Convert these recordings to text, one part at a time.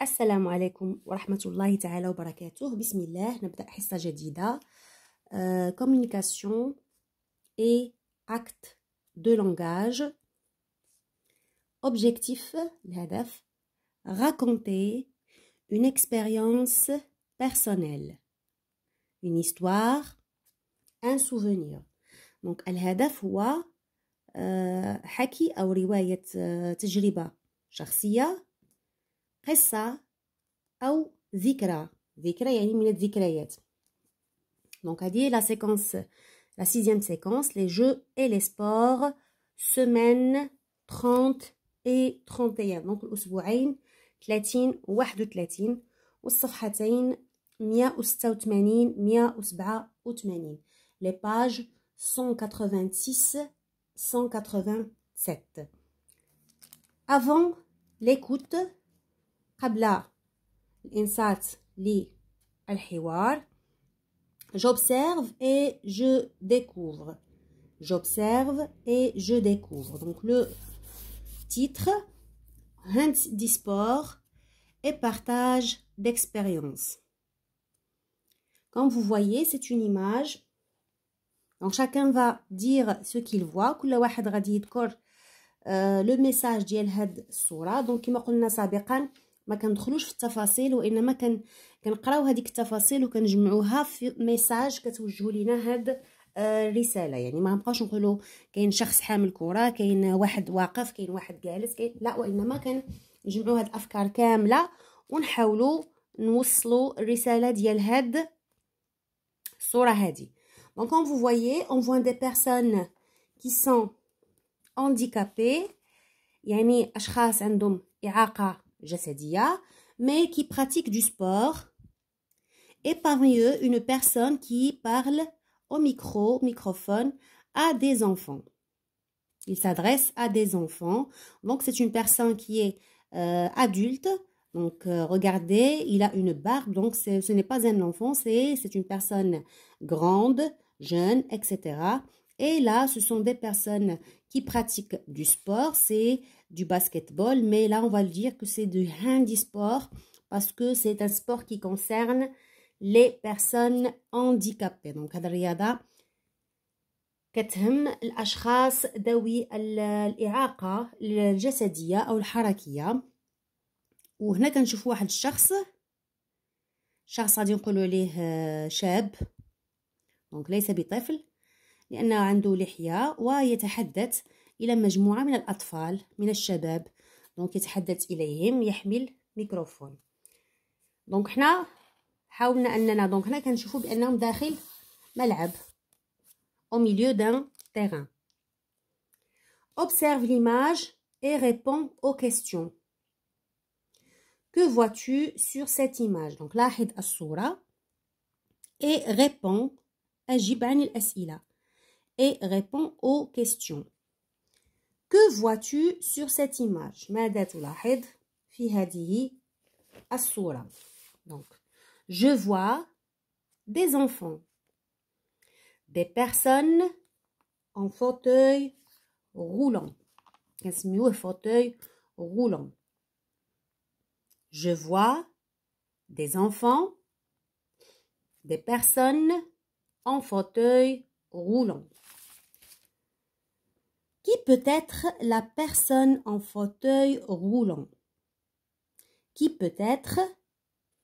السلام عليكم ورحمة الله تعالى وبركاته. بسم الله نبدأ حصة جديدة. Communication et acte de langage. Objectif, الهدف. Raconter une expérience personnelle. Une histoire, un souvenir. Donc الهدف هو حكي أو رواية تجربة شخصية، قصة أو ذكرى يعني من الذكريات. Donc هذه la séquence, la 6e séquence, les jeux et les sports, semaine 30 et 31. Donc الأسبوعين 30 و 31 والصفحتين 186 187. Les pages 186 187. Avant l'écoute, قبل الإنصات للحوار، j'observe et je découvre. J'observe et je découvre. Donc le titre, Hunt du sport et partage d'expérience. Comme vous voyez, c'est une image. Donc chacun va dire ce qu'il voit. كل واحد غادي يذكر لو ميساج ديال هاد الصورة. دونك كما قلنا سابقا ما كندخلوش في التفاصيل، وانما كنقراو هذيك التفاصيل وكنجمعوها في ميساج كتوجهوا لينا هاد الرساله. يعني ما نبقاوش نقولوا كاين شخص حامل كره، كاين واحد واقف، كاين واحد جالس، لا، وانما كنجمعوا هاد الافكار كامله ونحاولوا نوصلوا الرساله ديال هاد الصوره هذه. Donc comme vous voyez, on voit des personnes qui sont handicapées، يعني اشخاص عندهم اعاقه جسدية mais qui pratiquent du sport, et parmi eux une personne qui parle au microphone à des enfants. Il s'adresse à des enfants, donc c'est une personne qui est adulte. Donc regardez, il a une barbe, donc ce n'est pas un enfant, c'est une personne grande, jeune, etc. Et là, ce sont des personnes qui pratiquent du sport, c'est du basketball, mais là, on va le dire que c'est du handisport parce que c'est un sport qui concerne les personnes handicapées. Donc, هذه الرياضة كتهم الأشخاص ذوي الإعاقة الجسدية أو الحركية. وهنا كنشوفوا واحد الشخص غادي نقولوا ليه شاب، دونك ليس بطفل لأنه عنده لحية، ويتحدث إلى مجموعة من الأطفال من الشباب. دونك يتحدث إليهم، يحمل ميكروفون. دونك حنا حاولنا أننا دونك هنا كنشوفوا بأنهم داخل ملعب au milieu d'un terrain. Observe l'image et réponds aux questions. Que vois-tu sur cette image؟ دونك لاحظ الصورة et réponds، أجب عن الأسئلة et réponds aux questions. Que vois-tu sur cette image؟ ماذا تلاحظ في هذه الصورة؟ Donc, je vois des enfants, des personnes en fauteuil roulant. كنسميوه fauteuil roulant. Je vois des enfants, des personnes en fauteuil roulant. Qui peut être la personne en fauteuil roulant? Qui peut être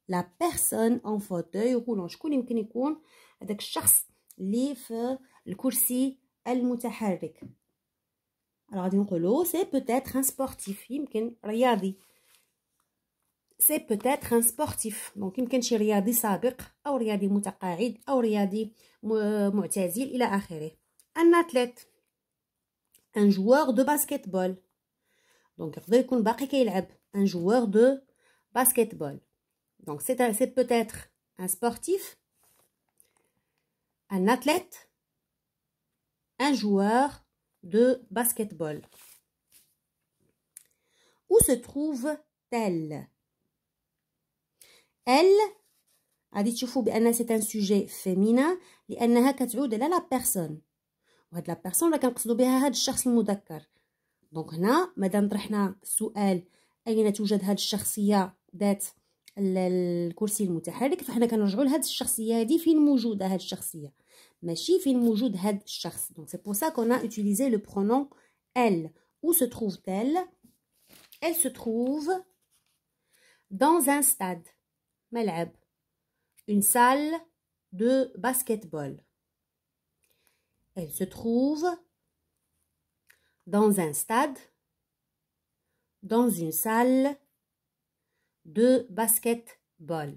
la personne en fauteuil roulant؟ شكون يمكن يكون هذاك الشخص اللي في الكرسي المتحرك؟ غادي نقولوا سي peut-être un sportif، يمكن رياضي. سي peut-être un sportif، دونك يمكن شي رياضي سابق او رياضي متقاعد او رياضي معتزل الى اخره. un athlète، un joueur de basketball. Donc يقدر يكون باقي كيلعب، un joueur de basketball. Donc c'est peut-être un sportif, un athlète, un joueur de basketball. Où se trouve-t-elle? Elle غادي تشوفوا بأن c'est un sujet féminin لأنها كتعود على la personne، وهاد لا بيرسون اللي كنقصدوا بها هاد الشخص المذكر. دونك هنا مادام طرحنا السؤال أين توجد هاد الشخصية ذات الكرسي المتحرك، فاحنا كنرجعوا لهاد الشخصيه هذه فين موجوده هاد الشخصيه، ماشي فين موجود هاد الشخص. دونك سي بور سا كون ا utilisé le pronom elle. Où se trouve-t-elle? Elle se trouve dans un stade, ملعب, une salle de basketball. Elle se trouve dans un stade, dans une salle de basketball.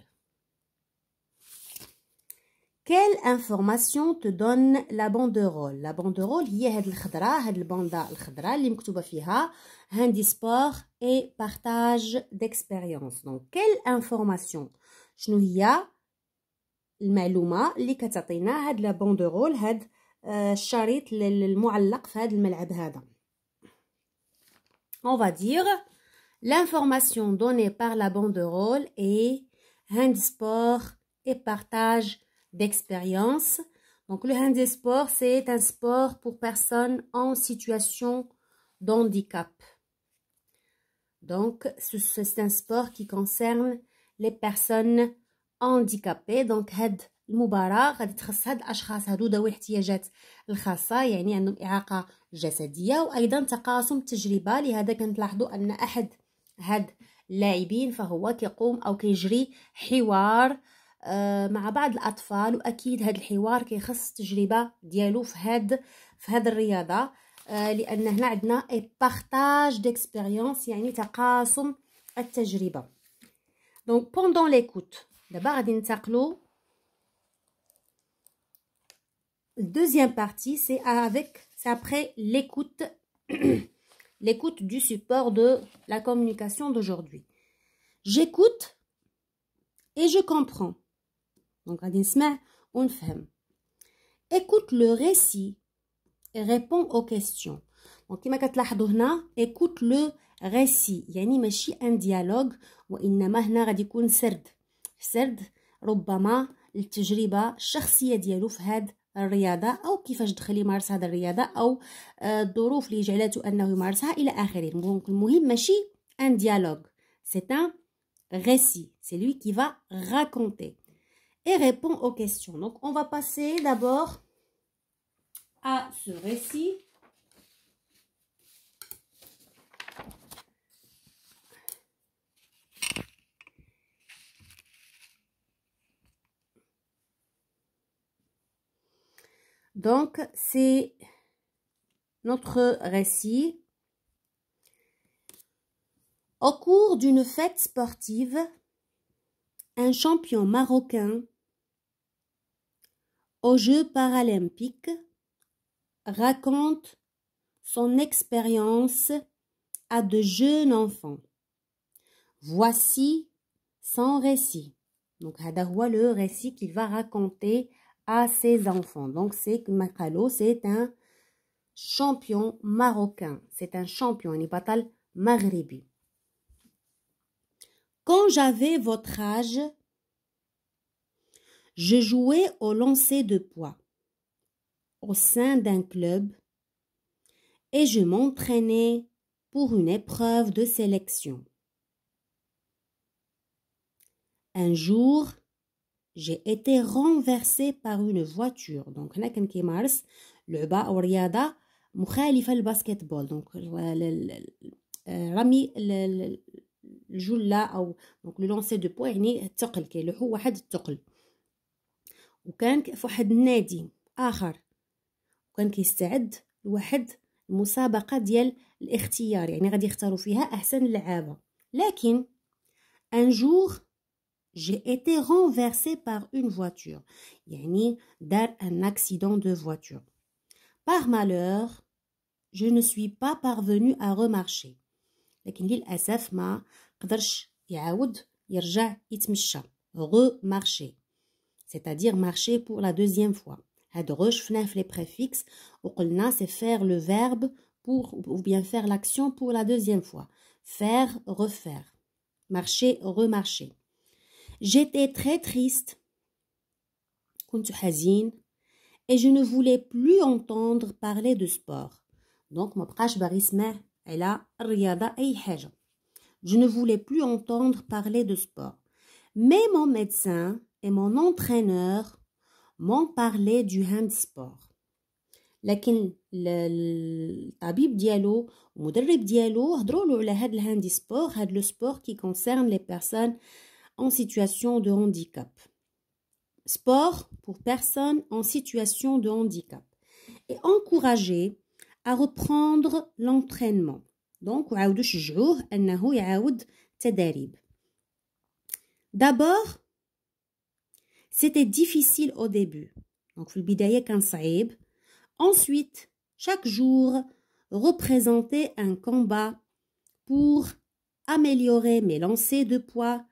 Quelle information te donne la banderole? La banderole هي هاد الخضراء, هاد الباندا الخضراء اللي مكتوبة فيها handisport et partage d'expérience. Donc quelle information? شنو هي المعلومة اللي كتعطينا هاد لا باندرول, هاد الشريط المعلق في هاد الملعب هذا. On va dire l'information donnée par la banderole est handisport et partage d'expérience. Donc le handisport, c'est un sport pour personnes en situation de handicap. Donc c'est un sport qui concerne les personnes handicapées. Donc هاد المباراة غادي تخص هاد الأشخاص هادو ذوي الاحتياجات الخاصة, يعني عندهم إعاقة جسدية وأيضا تقاسم التجربة. لهذا كنلاحظوا أن أحد هاد اللاعبين فهو كيقوم أو كيجري حوار مع بعض الأطفال, وأكيد هاد الحوار كيخص التجربة ديالو في هاد الرياضة, لأن هنا عندنا بارتاج ديكسبيريونس يعني تقاسم التجربة. دونك بوندون ليكوت, دابا غادي ننتقلوا. Deuxième partie, c'est après l'écoute, l'écoute du support de la communication d'aujourd'hui. J'écoute et je comprends. Donc, غادي نسمع ونفهم. Écoute le récit et réponds aux questions. Donc, كما كتلاحظوا هنا, écoute le récit, يعني ماشي un dialogue, وإنما هنا غادي يكون سرد ربما التجربة الشخصية ديالو في هاد الرياضة, أو كيفاش دخل يمارس هذه الرياضة, أو الظروف اللي جعلته أنه يمارسها إلى آخره. دونك المهم ماشي un dialogue, c'est un récit, c'est lui qui va raconter et répond aux questions. Donc on va passer d'abord à ce récit. Donc, c'est notre récit. Au cours d'une fête sportive, un champion marocain aux Jeux paralympiques raconte son expérience à de jeunes enfants. Voici son récit. Donc, هذا هو le récit qu'il va raconter à ses enfants. Donc c'est Makalo, c'est un champion marocain, c'est un champion, un batal maghribi. Quand j'avais votre âge, je jouais au lancer de poids au sein d'un club et je m'entraînais pour une épreuve de sélection. Un jour, j'ai été renversée par une voiture. Donc هنا كان كيمارس لعبة أو رياضة مخالفة للباسكتبول. دونك رمي الجلة أو دونك لو لونسي دو بوا يعني الثقل, كيلوحوا واحد الثقل. وكان في واحد النادي آخر, وكان كيستعد لواحد المسابقة ديال الاختيار, يعني غادي يختاروا فيها أحسن لعابة. لكن un jour j'ai été renversée par une voiture. يعني دار un accident de voiture. Par malheur, je ne suis pas parvenue à remarcher. لكن للأسف ما قدرش يعاود يرجع يتمشى. Remarcher. C'est-à-dire marcher pour la deuxième fois. هاد re شفناه في les préfixes وقلنا c'est faire le verbe pour ou bien faire l'action pour la deuxième fois. Faire, refaire. Marcher, remarcher. J'étais très triste, كنت حزين, et je ne voulais plus entendre parler de sport. Donc ما بقاش باغي يسمع على الرياضة أي حاجة. Je ne voulais plus entendre parler de sport. Mais mon médecin et mon entraîneur m'ont parlé du handisport. لكن الطبيب ديالو المدرب ديالو هضروا له على هذا الهاندي سبور, هذا لو سبور qui concerne les personnes en situation de handicap. Sport pour personnes en situation de handicap. Et encourager à reprendre l'entraînement. Donc وعاودوا شجعوه انه يعاود تدريب. D'abord, c'était difficile au début. Donc في البداية كان صعيب. Ensuite, chaque jour, représentait un combat pour améliorer mes lancers de poids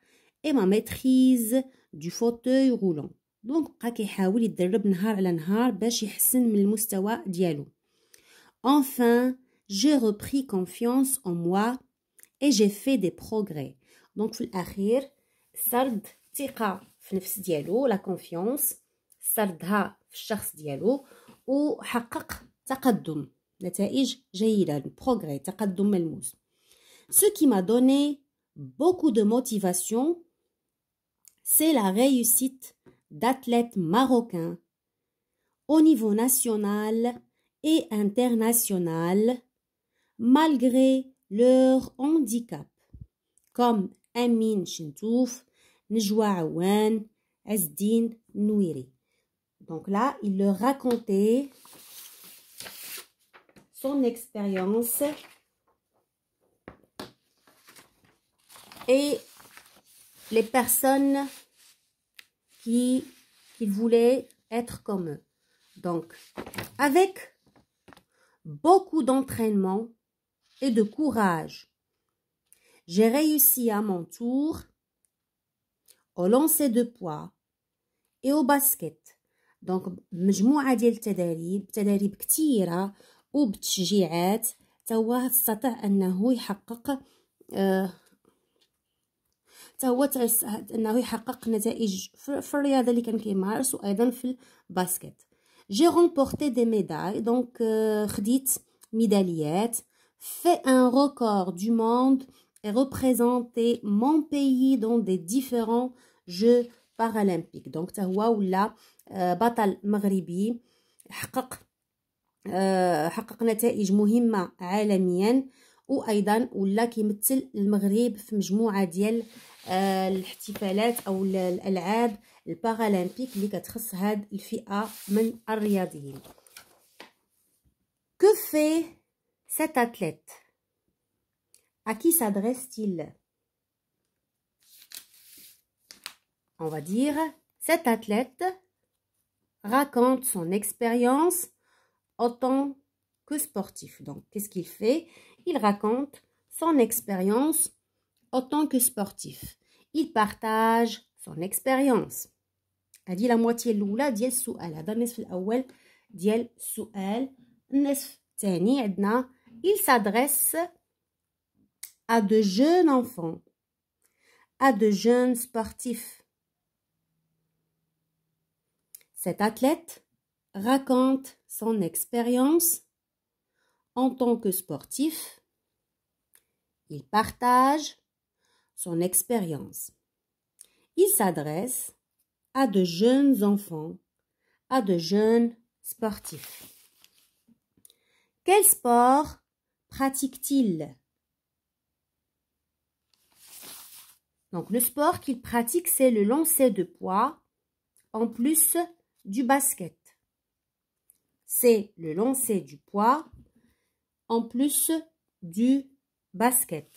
et ma maîtrise du fauteuil roulant. Donc, بقى كيحاول يتدرب نهار على نهار باش يحسن من المستوى ديالو. Enfin, j'ai repris confiance en moi et j'ai fait des progrès. Donc, في الأخير سرد ثقة في نفس ديالو, la confiance, سردها في الشخص ديالو وحقق تقدم, نتائج جيدة, progrès, تقدم ملموس. Ce qui m'a donné beaucoup de motivation, c'est la réussite d'athlètes marocains au niveau national et international, malgré leur handicap, comme Amin Chintouf, Nejwa Awan, Azdine Nouiri. Donc là, il leur racontait son expérience et les personnes qu'il voulait être comme eux. Donc, avec beaucoup d'entraînement et de courage, j'ai réussi à mon tour au lancer de poids et au basket. Donc مجموعة ديال التدريب كثيرة وبتشجيعات تهو استطاع أنه يحقق نتائج في الرياضة اللي كان كيمارس وأيضا في الباسكت. J'ai remporté des médailles, donc خديت ميداليات, fait un record du monde et représenté mon pays dans des différents Jeux paralympiques. Donc تهو ولا بطل مغربي, حقق نتائج مهمة عالميا, وأيضا ولا كيمثل المغرب في مجموعة ديال الاحتفالات أو الألعاب البارالمبيك اللي كتخص هاد الفئة من الرياضيين. Que fait cet athlète? À qui s'adresse-t-il? On va dire, cet athlète raconte son expérience en tant que sportif. Donc, qu'est-ce qu'il fait? Il raconte son expérience en tant que sportif. Il partage son expérience. هذه la moitié الأولى ديال السؤال. هذا النصف الأول ديال السؤال. النصف الثاني عندنا il s'adresse à de jeunes enfants, à de jeunes sportifs. Cet athlète raconte son expérience en tant que sportif. Il partage son expérience. Il s'adresse à de jeunes enfants, à de jeunes sportifs. Quel sport pratique-t-il? Donc, le sport qu'il pratique, c'est le lancer de poids en plus du basket. C'est le lancer du poids en plus du basket.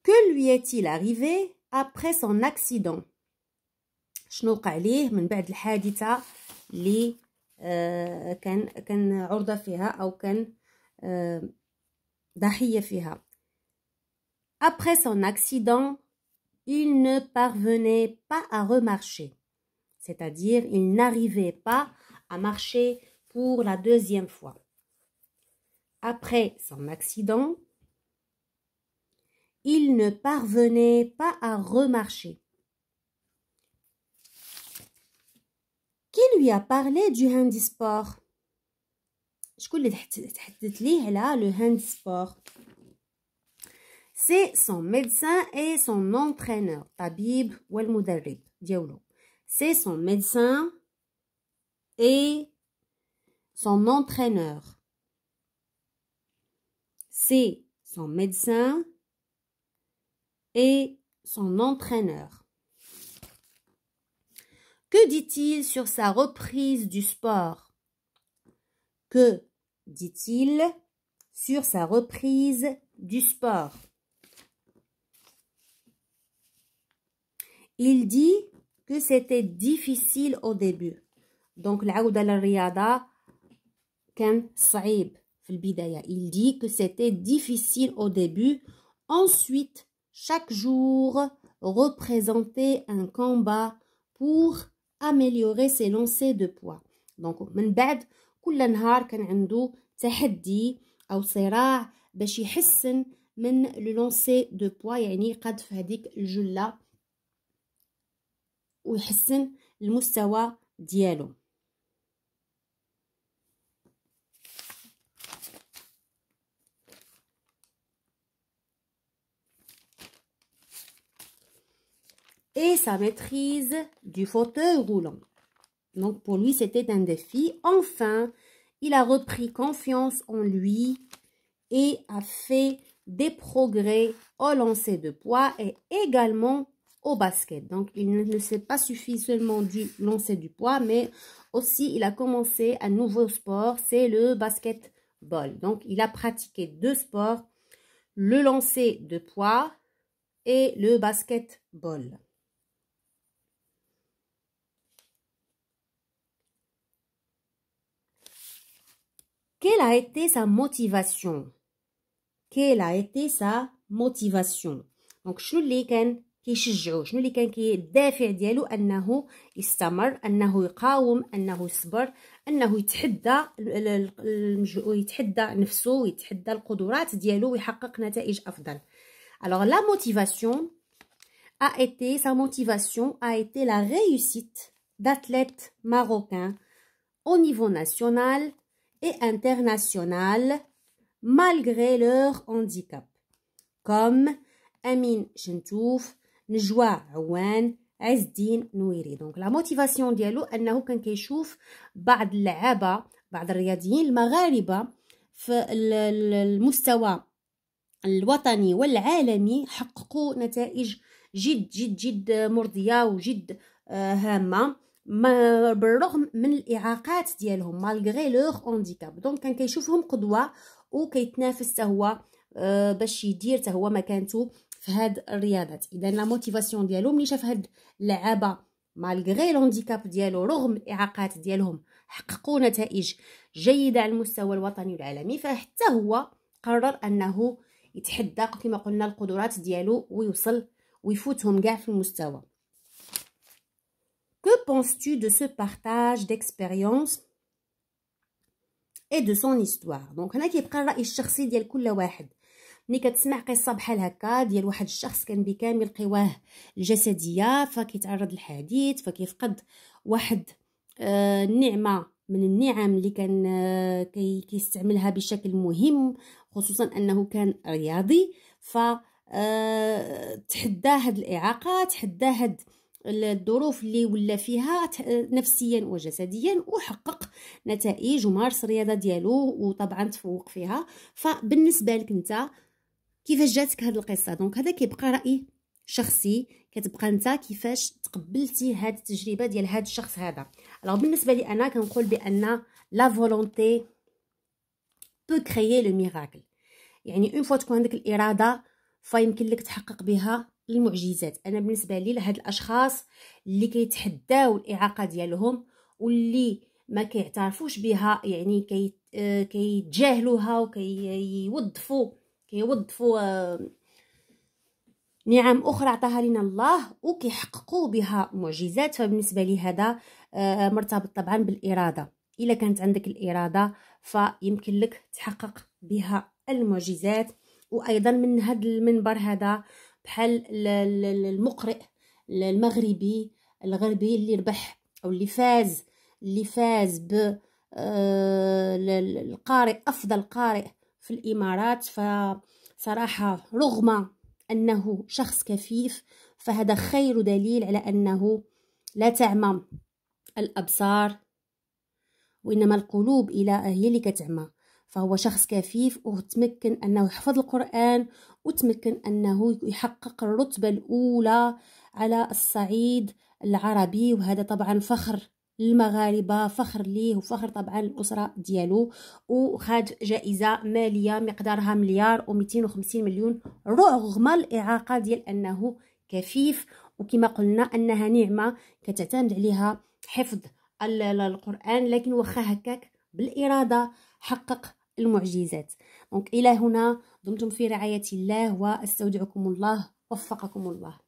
Que lui est-il arrivé après son accident? شنو وقع ليه من بعد الحادثة اللي كان عرضة فيها أو كان ضحية فيها. Après son accident, il ne parvenait pas à remarcher. C'est-à-dire, il n'arrivait pas à marcher pour la deuxième fois. Après son accident, il ne parvenait pas à remarcher. Qui lui a parlé du handisport? شكون اللي تحدث ليه على لو هاند سبور؟ سي سون ميدسان اي سون اونترينور، طبيب والمدرب ديالو. سي سون ميدسان اي سون اونترينور. سي سون ميدسان et son entraîneur. Que dit-il sur sa reprise du sport? Que dit-il sur sa reprise du sport? Il dit que c'était difficile au début. Donc العودة للرياضة كان صعيب في البداية. Il dit que c'était difficile au début. Ensuite, chaque jour représentait un combat pour améliorer ses lancers de poids. Donc من بعد كل نهار كان عنده تحدي أو صراع باش يحسن من لو لونسي دو بوا، يعني يقذف هذيك الجلة ويحسن المستوى ديالو. Et sa maîtrise du fauteuil roulant. Donc pour lui c'était un défi. Enfin, il a repris confiance en lui et a fait des progrès au lancer de poids et également au basket. Donc il ne s'est pas suffi seulement du lancer du poids, mais aussi il a commencé un nouveau sport, c'est le basketball. Donc il a pratiqué deux sports, le lancer de poids et le basketball. Quelle a été sa motivation? Quelle a été sa motivation? Donc شنو اللي كان كيشجعو، شنو اللي كان الدافع ديالو انه يستمر، انه يقاوم، انه يصبر، انه يتحدى نفسه ويتحدى القدرات ديالو ويحقق نتائج افضل. Alors la motivation sa motivation a été la réussite d'athlètes marocains au niveau national et international malgré leur handicap, comme Amin Chentouf, Nejwa Awan, Azzdin Nouiri. Donc la motivation ديالو انه كان كيشوف بعض اللعابه، بعض الرياضيين المغاربه في المستوى الوطني والعالمي حققوا نتائج جد جد جد مرضيه وجد هامه بالرغم من الاعاقات ديالهم، مالغري لوغ هانديكاب. دونك كان كيشوفهم قدوه وكيتنافس حتى هو باش يدير حتى هو مكانته في هاد الرياضات. اذا لا موتيفاسيون ديالو ملي شاف هاد اللعابه مالغري الهانديكاب ديالو رغم الاعاقات ديالهم حققوا نتائج جيده على المستوى الوطني والعالمي، فحتى هو قرر انه يتحدى كما قلنا القدرات ديالو ويوصل ويفوتهم كاع في المستوى. Que penses-tu de ce partage d'expérience et de son histoire? Donc هنا كيبقى الرأي الشخصي ديال كل واحد. ملي كتسمع قصه بحال هكا ديال واحد الشخص كان بكامل قواه الجسديه فكيتعرض للحديث فكيفقد واحد نعمه من النعم اللي كان كيستعملها بشكل مهم، خصوصا انه كان رياضي، ف تحدى هاد الاعاقات، تحدى هاد الظروف اللي ولا فيها نفسيا وجسديا وحقق نتائج ومارس الرياضه ديالو وطبعا تفوق فيها. فبالنسبه لك انت كيفاش جاتك هاد القصه؟ دونك هذا كيبقى راي شخصي، كتبقى انت كيفاش تقبلتي هاد التجربه ديال هاد الشخص هذا. الوغ بالنسبه لي انا كنقول بان لا فولونتي بو كريي لو ميراكل، يعني اون فوا تكون عندك الاراده فيمكن لك تحقق بها المعجزات. انا بالنسبه لي لهاد الاشخاص اللي كيتحداو الاعاقه ديالهم واللي ما كيعترفوش بها، يعني كيتجاهلوها وكيوظفوا نعم اخرى عطاها لنا الله وكيحققوا بها معجزات، فبالنسبه لي هذا مرتبط طبعا بالاراده. الا كانت عندك الاراده فيمكن لك تحقق بها المعجزات. وايضا من هذا المنبر هذا بحال المقرئ الغربي اللي ربح او اللي فاز القارئ أفضل قارئ في الإمارات. فصراحة رغم أنه شخص كفيف فهذا خير دليل على أنه لا تعمى الأبصار وإنما القلوب هي اللي كتعمى. فهو شخص كفيف وتمكن أنه يحفظ القرآن وتمكن أنه يحقق الرتبة الأولى على الصعيد العربي، وهذا طبعا فخر للمغاربة، فخر ليه وفخر طبعا الأسرة ديالو. وخد جائزة مالية مقدارها 1,250,000,000 رغم الإعاقة ديال أنه كفيف. وكما قلنا أنها نعمة كتعتمد عليها حفظ القرآن، لكن واخا هكاك بالإرادة حقق المعجزات. دونك إلى هنا دمتم في رعاية الله، واستودعكم الله، وفقكم الله.